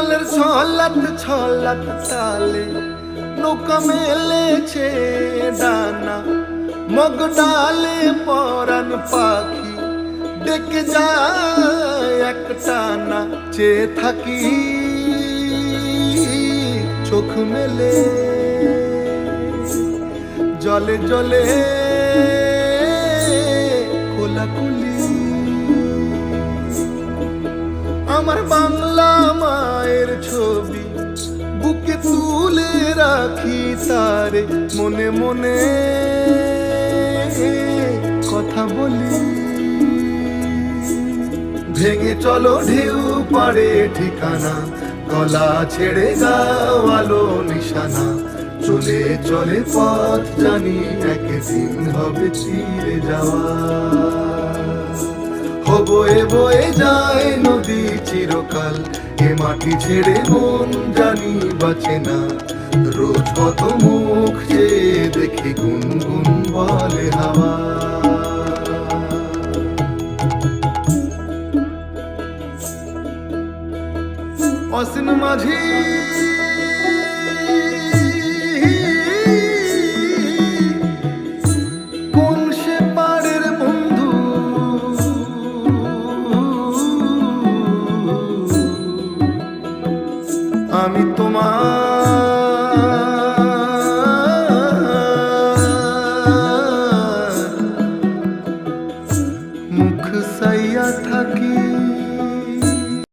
জলের ছলাত ছলাত তালে নৌকা মেলেছে ডানা, মগ ডালে পরাণ পাখি ডেকে যায় একটানা। চেয়ে থাকি চোখ মেলে, জলে জলে কোলাকুলি। আমার বাংলা মায়ের ছবি বুকে তুলে রাখি তারে, মনে মনে কথা বলি। ভেঙে চলো ঢেউ পাড়ে ঠিকানা, গলা ছেড়ে গাও আলো নিশানা। চলে চলে পথ জানি একদিন হবে তীরে যাওয়া। বয়ে বয়ে যায় নদী চিরকাল, এ মাটি ছেড়ে মন জানি বাঁচে না। রোজ কত মুখ যে দেখি গুনগুন বলে হাওয়া। অসীন মাঝি কোন সে পাড়ের বন্ধু, আমি তোমার